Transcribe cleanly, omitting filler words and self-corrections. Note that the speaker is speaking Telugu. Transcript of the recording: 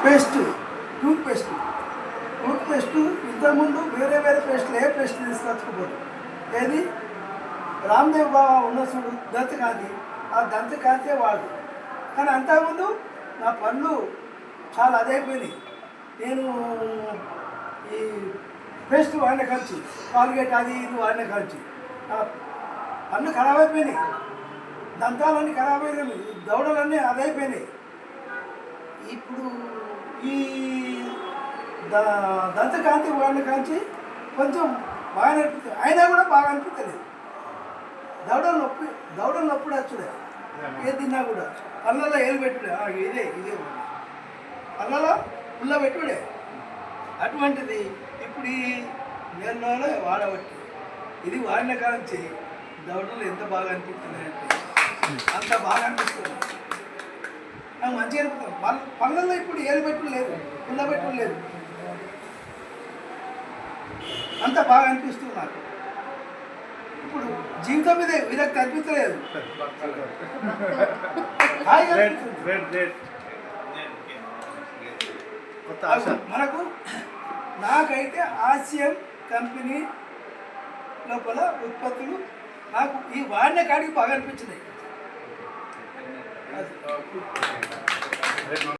పేస్ట్, టూత్ పేస్ట్ ఇంతకుముందు వేరే పేస్ట్లు ఏ పేస్ట్ తీసుకొచ్చుకోబోదు. ఏది రామ్దేవ్ బాబా ఉన్న చూడు దంతకాంతి, ఆ దంతకాంతే వాడు. కానీ అంతకుముందు నా పళ్ళు చాలా అదైపోయినాయి. నేను ఈ పేస్ట్ వాడిన ఖర్చు, కాల్గేట్ అది ఇది వాడిన ఖర్చు నా పళ్ళు ఖరాబ్ అయిపోయినాయి, దంతాలన్నీ ఖరాబ్ అయినాయి, దవడలన్నీ అదైపోయినాయి. ఇప్పుడు ఈ దంతకాంతి వాడిన కాంచి కొంచెం బాగా అనిపిస్తుంది, అయినా కూడా బాగా అనిపించలేదు. దవడలు నొప్పుడు వచ్చుడే, ఏది తిన్నా కూడా పళ్ళలో ఏలు పెట్టుడే, ఇదే పళ్ళలో పుల్ల పెట్టుడే. అటువంటిది ఇప్పుడు ఈ నెలలో వాడబట్టి ఇది వాడిన కాంచి దవడలు ఎంత బాగా అనిపిస్తున్నాయంటే అంత బాగా అనిపిస్తుంది. నాకు మంచిగా అనిపిస్తుంది. పళ్ళల్లో ఇప్పుడు ఏలు పెట్టు లేదు, పుల్ల పెట్టు లేదు, అంత బాగా అనిపిస్తుంది నాకు. ఇప్పుడు జీవితం మీద విరక్తి అనిపించలేదు. మనకు నాకైతే ఆసియన్ కంపెనీ లోపల ఉత్పత్తులు నాకు ఈ వాడిన కాడికి బాగా అనిపించినాయి.